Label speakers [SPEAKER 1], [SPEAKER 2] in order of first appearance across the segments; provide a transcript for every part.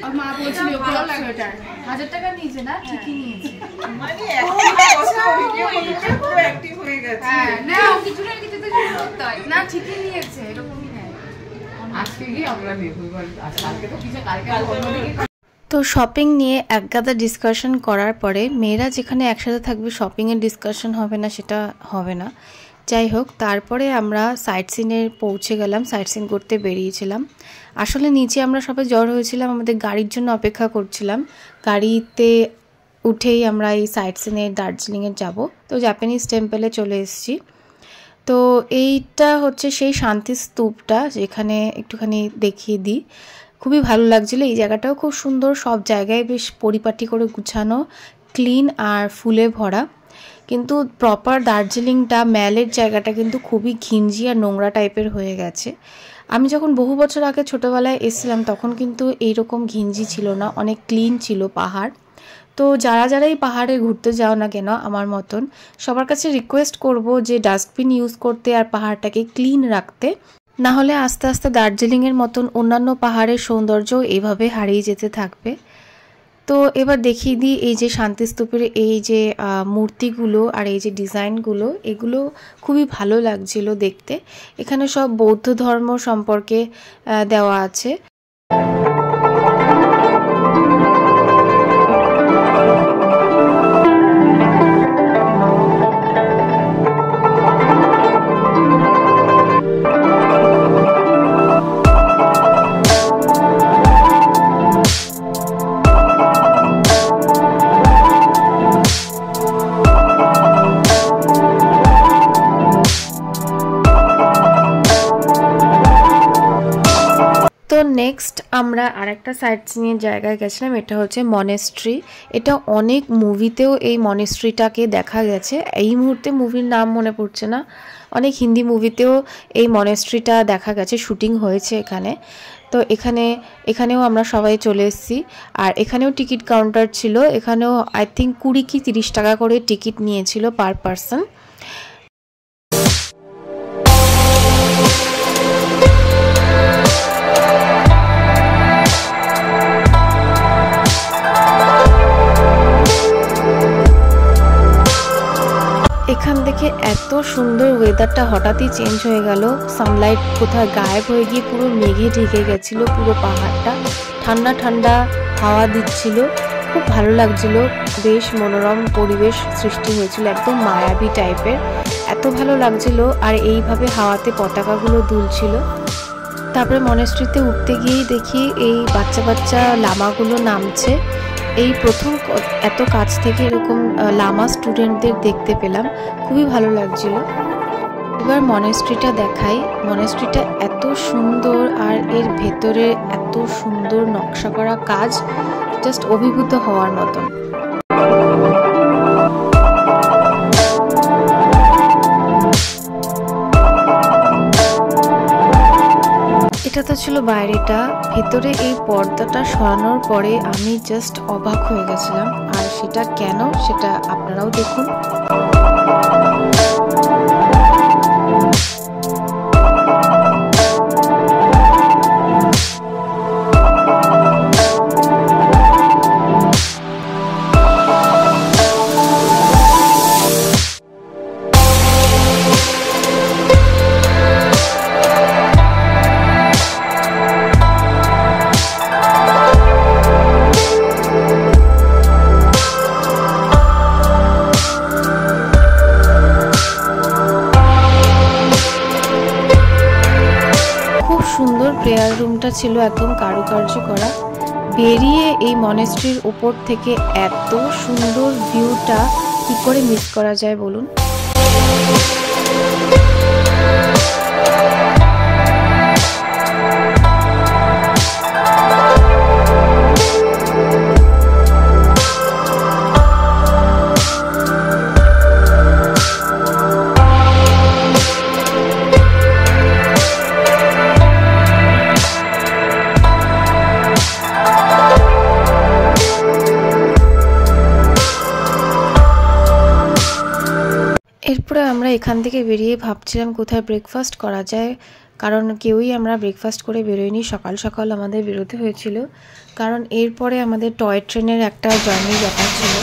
[SPEAKER 1] আর মা বলছিল সোয়েটার 1000 টাকা নিয়েছে না, ঠিকই নিয়েছে।
[SPEAKER 2] মানে পুরো অ্যাক্টিভ হয়ে গেছে।
[SPEAKER 1] হ্যাঁ না কিছু না কিছু তো করতে হয় না, ঠিকই নিয়েছে এরকমই নেয়।
[SPEAKER 2] আজকে কি আমরা নেব বল, আজকে তো কিছু কালকে অন্যদিকে।
[SPEAKER 3] তো শপিং নিয়ে একগাদা ডিসকাশন করার পরে মেয়েরা যেখানে একসাথে থাকবে শপিংয়ের ডিসকাশন হবে না সেটা হবে না। যাই হোক, তারপরে আমরা সাইট সিনে পৌঁছে গেলাম, সাইট সিন করতে বেরিয়েছিলাম। আসলে নিচে আমরা সবাই জড়ো হয়েছিলাম, আমাদের গাড়ির জন্য অপেক্ষা করছিলাম। গাড়িতে উঠেই আমরা এই সাইট সিনে দার্জিলিংয়ে যাব। তো জাপানিজ টেম্পলে চলে এসেছি। তো এইটা হচ্ছে সেই শান্তি স্তূপটা, যেখানে একটুখানি দেখিয়ে দিই। খুবই ভালো লাগছিলো, এই জায়গাটাও খুব সুন্দর, সব জায়গায় বেশ পরিপাটি করে গুছানো, ক্লিন আর ফুলে ভরা। কিন্তু প্রপার দার্জিলিংটা ম্যালের জায়গাটা কিন্তু খুবই ঘিঞ্জি আর নোংরা টাইপের হয়ে গেছে। আমি যখন বহু বছর আগে ছোটোবেলায় এসেছিলাম তখন কিন্তু এইরকম ঘিঞ্জি ছিল না, অনেক ক্লিন ছিল পাহাড়। তো যারা এই পাহাড়ে ঘুরতে যাও না কেন আমার মতন, সবার কাছে রিকোয়েস্ট করব যে ডাস্টবিন ইউজ করতে আর পাহাড়টাকে ক্লিন রাখতে, না হলে আস্তে আস্তে দার্জিলিংয়ের মতন অন্যান্য পাহাড়ের সৌন্দর্য এইভাবে হারিয়ে যেতে থাকবে। তো এবার দেখিয়ে দিই এই যে শান্তিস্তূপের এই যে মূর্তিগুলো আর এই যে ডিজাইনগুলো, এগুলো খুবই ভালো লাগছিল দেখতে। এখানে সব বৌদ্ধ ধর্ম সম্পর্কে দেওয়া আছে। নেক্সট আমরা আরেকটা সাইট সিনের জায়গায় গেছিলাম, এটা হচ্ছে মনেস্ট্রি। এটা অনেক মুভিতেও এই মনেস্ট্রিটাকে দেখা গেছে। এই মুহূর্তে মুভির নাম মনে পড়ছে না, অনেক হিন্দি মুভিতেও এই মনেস্ট্রিটা দেখা গেছে, শুটিং হয়েছে এখানে। তো এখানেও আমরা সবাই চলে এসেছি। আর এখানেও টিকিট কাউন্টার ছিল, এখানেও আই থিঙ্ক 20 কি 30 টাকা করে টিকিট নিয়েছিল পার পারসন। এখান থেকে এত সুন্দর ওয়েদারটা হঠাৎই চেঞ্জ হয়ে গেল, সানলাইট কোথায় গায়েব হয়ে গিয়ে পুরো মেঘে ঢেকে গেছিল পুরো পাহাড়টা, ঠান্ডা ঠান্ডা হাওয়া দিচ্ছিল, খুব ভালো লাগছিল, বেশ মনোরম পরিবেশ সৃষ্টি হয়েছিল, একদম মায়াবী টাইপের, এত ভালো লাগছিল। আর এইভাবে হাওয়াতে পতাকাগুলো দুলছিল। তারপরে মনেস্ট্রিতে উঠতে গিয়েই দেখি এই বাচ্চা বাচ্চা লামাগুলো নামছে। এই প্রথম এত কাছ থেকে এরকম লামা স্টুডেন্টদের দেখতে পেলাম, খুবই ভালো লাগছিল। এবার মনেস্ট্রিটা দেখাই। মনেস্ট্রিটা এত সুন্দর আর এর ভেতরে এত সুন্দর নকশা করা কাজ, জাস্ট অভিভূত হওয়ার মতন। এটা তো ছিল বাইরেটা, ভেতরে এই পর্দাটা সরানোর পরে আমি জাস্ট অবাক হয়ে গেছিলাম। আর সেটা কেন, সেটা আপনারাও দেখুন। প্রেয়ার রুমটা ছিল একদম কারুকার্য করা। বেরিয়ে এই মনেস্ট্রির উপর থেকে এত সুন্দর ভিউটা কি করে মিস করা যায় বলুন। এরপরে আমরা এখান থেকে বেরিয়ে ভাবছিলাম কোথায় ব্রেকফাস্ট করা যায়, কারণ কেউই আমরা ব্রেকফাস্ট করে বেরোইনি, সকাল সকাল আমাদের বেরোতে হয়েছিল, কারণ এরপরে আমাদের টয় ট্রেনের একটা জার্নির ব্যাপার ছিল।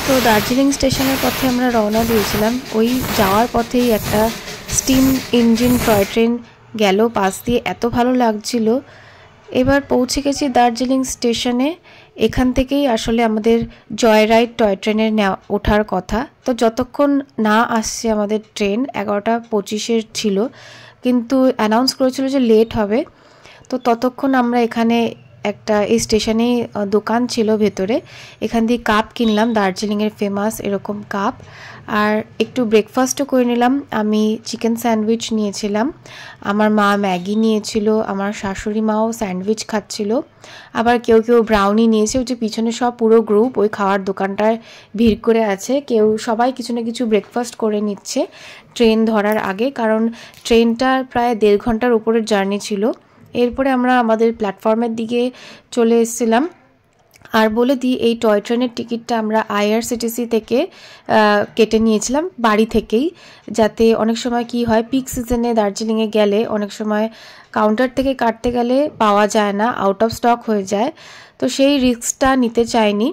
[SPEAKER 3] তো দার্জিলিং স্টেশনের পথে আমরা রওনা দিয়েছিলাম। ওই যাওয়ার পথেই একটা স্টিম ইঞ্জিন টয় ট্রেন গেল পাশ দিয়ে, এত ভালো লাগছিল। এবার পৌঁছে গেছি দার্জিলিং স্টেশনে। এখান থেকেই আসলে আমাদের জয় রাইড টয় ট্রেনের ওঠার কথা। তো যতক্ষণ না আসছে আমাদের ট্রেন, 11টা 25-এর ছিল, কিন্তু অ্যানাউন্স করেছিল যে লেট হবে। তো ততক্ষণ আমরা এখানে একটা এই স্টেশনেই দোকান ছিল ভেতরে, এখান দিয়ে কাপ কিনলাম, দার্জিলিংয়ের ফেমাস এরকম কাপ, আর একটু ব্রেকফাস্টও করে নিলাম। আমি চিকেন স্যান্ডউইচ নিয়েছিলাম, আমার মা ম্যাগি নিয়েছিল, আমার শাশুড়ি মাও স্যান্ডউইচ খাচ্ছিল, আবার কেউ কেউ ব্রাউনি নিয়েছে। ওই যে পিছনে সব পুরো গ্রুপ ওই খাওয়ার দোকানটায় ভিড় করে আছে, সবাই কিছু না কিছু ব্রেকফাস্ট করে নিচ্ছে ট্রেন ধরার আগে, কারণ ট্রেনটার প্রায় 1.5 ঘন্টার উপরের জার্নি ছিল। এরপরে আমরা আমাদের প্ল্যাটফর্মের দিকে চলে এসেছিলাম। আর বলে দিই, এই টয় ট্রেনের টিকিটটা আমরা IRCTC থেকে কেটে নিয়েছিলাম বাড়ি থেকেই, যাতে অনেক সময় কি হয়, পিক সিজনে দার্জিলিংয়ে গেলে অনেক সময় কাউন্টার থেকে কাটতে গেলে পাওয়া যায় না, আউট অফ স্টক হয়ে যায়। তো সেই রিস্কটা নিতে চাইনি।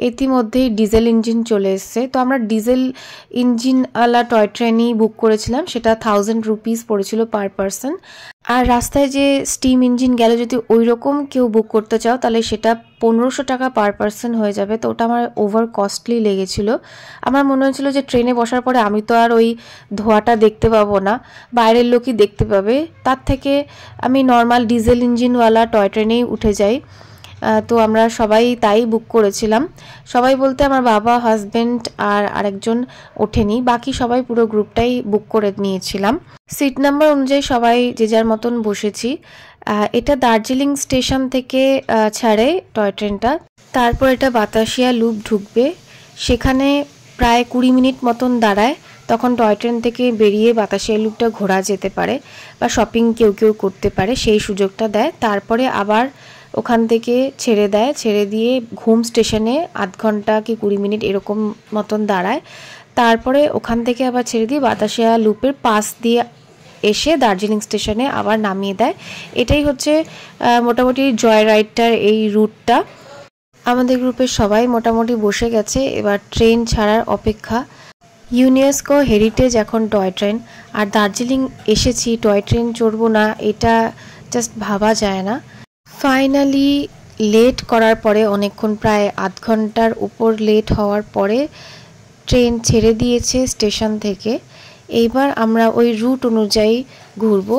[SPEAKER 3] ইতিমধ্যেই ডিজেল ইঞ্জিন চলে এসছে, তো আমরা ডিজেল ইঞ্জিনওয়ালা টয় ট্রেনই বুক করেছিলাম, সেটা 1000 রুপিস পড়েছিল পার পারসন। আর রাস্তায় যে স্টিম ইঞ্জিন গেলে যদি ওই রকম কেউ বুক করতে চাও তাহলে সেটা 1500 টাকা পার পারসন হয়ে যাবে। তো ওটা আমার ওভার কস্টলি লেগেছিল। আমার মনে হয়েছিল যে ট্রেনে বসার পরে আমি তো আর ওই ধোঁয়াটা দেখতে পাবো না, বাইরের লোকই দেখতে পাবে, তার থেকে আমি নর্মাল ডিজেল ইঞ্জিনওয়ালা টয় ট্রেনেই উঠে যাই। তো আমরা সবাই তাই বুক করেছিলাম। সবাই বলতে আমার বাবা, হাজব্যান্ড আর আরেকজন ওঠেনি, বাকি সবাই পুরো গ্রুপটাই বুক করে নিয়েছিলাম। সিট নাম্বার অনুযায়ী সবাই যে যার মতন বসেছি। এটা দার্জিলিং স্টেশন থেকে ছাড়ে টয় ট্রেনটা, তারপর এটা বাতাসিয়া লুপ ঢুকবে, সেখানে প্রায় 20 মিনিট মতন দাঁড়ায়। তখন টয় ট্রেন থেকে বেরিয়ে বাতাসিয়া লুপটা ঘোরা যেতে পারে বা শপিং কেউ কেউ করতে পারে, সেই সুযোগটা দেয়। তারপরে আবার ওখান থেকে ছেড়ে দেয়, ছেড়ে দিয়ে ঘুম স্টেশনে 8 ঘন্টা কি 20 মিনিট এরকম মতন দাঁড়ায়। তারপরে ওখান থেকে আবার ছেড়ে দিয়ে বাতাসিয়া লুপের পাশ দিয়ে এসে দার্জিলিং স্টেশনে আবার নামিয়ে দেয়। এটাই হচ্ছে মোটামুটি জয় রাইডটার এই রুটটা। আমাদের গ্রুপের সবাই মোটামুটি বসে গেছে, এবার ট্রেন ছাড়ার অপেক্ষা। ইউনেস্কো হেরিটেজ এখন টয় ট্রেন, আর দার্জিলিং এসেছি টয় ট্রেন চড়বো না, এটা জাস্ট ভাবা যায় না। ফাইনালি লেট করার পরে, অনেকক্ষণ প্রায় 8 ঘন্টার উপর লেট হওয়ার পরে ট্রেন ছেড়ে দিয়েছে স্টেশন থেকে। এইবার আমরা ওই রুট অনুযায়ী ঘুরবো।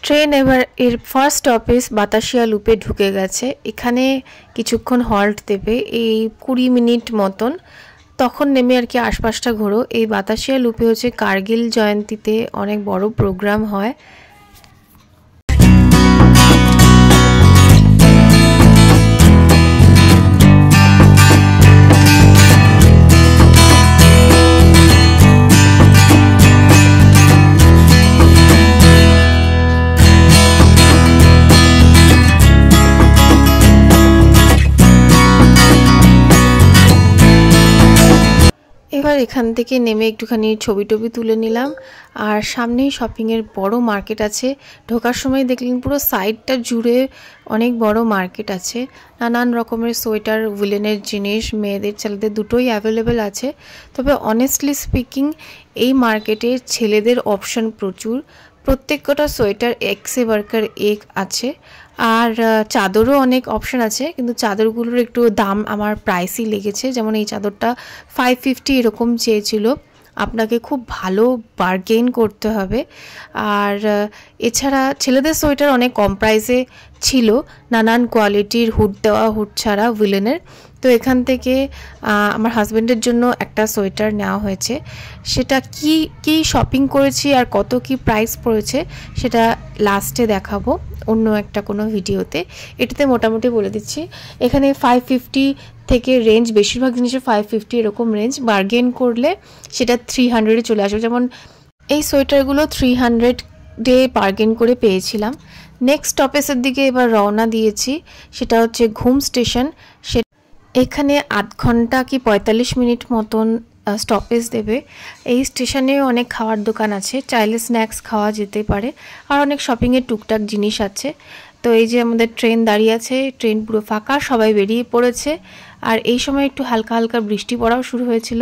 [SPEAKER 3] ট্রেন এবার এর ফার্স্ট স্টপেজ বাতাসিয়া লুপে ঢুকে গেছে। এখানে কিছুক্ষণ হল্ট দেবে, এই 20 মিনিট মতন, তখন নেমে আর কি আশপাশটা ঘোরো। এই বাতাসিয়া লুপে হচ্ছে কার্গিল জয়ন্তীতে অনেক বড় প্রোগ্রাম হয়। এবার এখান থেকে নেমে একটুখানি ছবি টবি তুলে নিলাম। আর সামনেই শপিংয়ের বড় মার্কেট আছে। ঢোকার সময় দেখলেন পুরো সাইডটা জুড়ে অনেক বড় মার্কেট আছে, নানান রকমের সোয়েটার, উলেনের জিনিস, মেয়েদের ছেলেদের দুটোই অ্যাভেলেবেল আছে। তবে অনেস্টলি স্পিকিং এই মার্কেটে ছেলেদের অপশন প্রচুর, প্রত্যেকটা সোয়েটার এক্সে ওয়ার্কার এক আছে, আর চাদরও অনেক অপশন আছে, কিন্তু চাদরগুলোর একটু দাম আমার প্রাইসই লেগেছে। যেমন এই চাদরটা 550 এরকম চেয়েছিল, আপনাকে খুব ভালো বার্গেন করতে হবে। আর এছাড়া ছেলেদের সোয়েটার অনেক কম প্রাইসে ছিল, নানান কোয়ালিটির, হুড দেওয়া, হুড ছাড়া, উলেনের। তো এখান থেকে আমার হাজব্যান্ডের জন্য একটা সোয়েটার নেওয়া হয়েছে। সেটা কি শপিং করেছি আর কত কি প্রাইস পড়েছে সেটা লাস্টে দেখাবো অন্য একটা কোনো ভিডিওতে। এটাতে মোটামুটি বলে দিচ্ছি, এখানে 550 থেকে রেঞ্জ, বেশিরভাগ জিনিসের 550 এরকম রেঞ্জ, বার্গেন করলে সেটা 300-এ চলে আসবে। যেমন এই সোয়েটারগুলো 300-এ বার্গেন করে পেয়েছিলাম। নেক্সট স্টপেজের দিকে এবার রওনা দিয়েছি, সেটা হচ্ছে ঘুম স্টেশন। এখানে আধ ঘন্টা কি 45 মিনিট মতন স্টপেজ দেবে। এই স্টেশনেও অনেক খাওয়ার দোকান আছে, চাইলে স্ন্যাক্স খাওয়া যেতে পারে, আর অনেক শপিংয়ের টুকটাক জিনিস আছে। তো এই যে আমাদের ট্রেন দাঁড়িয়ে আছে, ট্রেন পুরো ফাঁকা, সবাই বেরিয়ে পড়েছে। আর এই সময় একটু হালকা হালকা বৃষ্টি পড়াও শুরু হয়েছিল।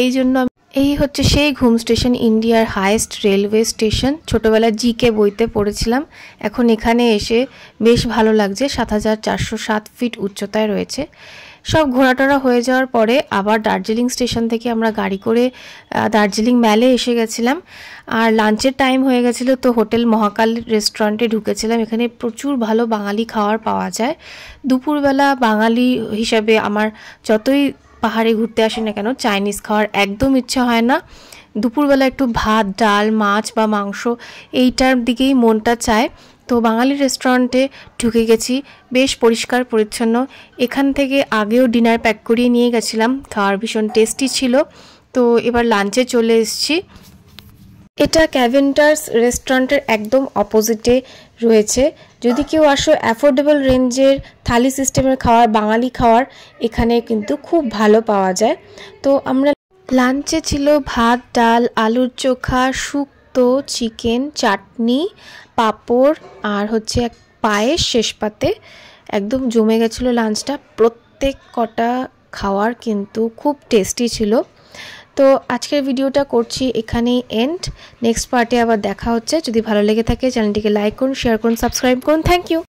[SPEAKER 3] এই জন্য এই হচ্ছে সেই ঘুম স্টেশন, ইন্ডিয়ার হাইয়েস্ট রেলওয়ে স্টেশন। ছোটোবেলায় জিকে বইতে পড়েছিলাম। এখন এখানে এসে বেশ ভালো লাগছে। 7407 ফিট উচ্চতায় রয়েছে। সব ঘোরাটোরা হয়ে যাওয়ার পরে আবার দার্জিলিং স্টেশন থেকে আমরা গাড়ি করে দার্জিলিং ম্যালে এসে গেছিলাম। আর লাঞ্চের টাইম হয়ে গেছিলো, তো হোটেল মহাকাল রেস্টুরেন্টে ঢুকেছিলাম। এখানে প্রচুর ভালো বাঙালি খাবার পাওয়া যায়। দুপুরবেলা বাঙালি হিসাবে আমার যতই পাহাড়ে ঘুরতে আসে না কেন, চাইনিজ খাওয়ার একদম ইচ্ছা হয় না। দুপুরবেলা একটু ভাত, ডাল, মাছ বা মাংস এইটার দিকেই মনটা চায়। তো বাঙালি রেস্টুরেন্টে ঢুকে গেছি, বেশ পরিষ্কার পরিচ্ছন্ন। এখান থেকে আগেও ডিনার প্যাক করিয়ে নিয়ে গেছিলাম, খাওয়ার ভীষণ টেস্টি ছিল। তো এবার লাঞ্চে চলে এসেছি। এটা ক্যাভেন্টার্স রেস্টুরেন্টের একদম অপোজিটে রয়েছে। যদি কেউ আসো, অ্যাফোর্ডেবল রেঞ্জের থালি সিস্টেমের খাবার, বাঙালি খাবার এখানে কিন্তু খুব ভালো পাওয়া যায়। তো আমরা লাঞ্চে ছিল ভাত, ডাল, আলুর চোখা, শুক্তো, চিকেন, চাটনি, পাঁপড় আর হচ্ছে এক পায়েস শেষ পাতে। একদম জমে গেছিলো লাঞ্চটা। প্রত্যেক কটা খাওয়ার কিন্তু খুব টেস্টি ছিল। তো আজকের ভিডিওটা করছি এখানেই এন্ড। নেক্সট পার্টে আবার দেখা হচ্ছে। যদি ভালো লেগে থাকে চ্যানেলটিকে লাইক করুন, শেয়ার করুন, সাবস্ক্রাইব করুন। Thank you.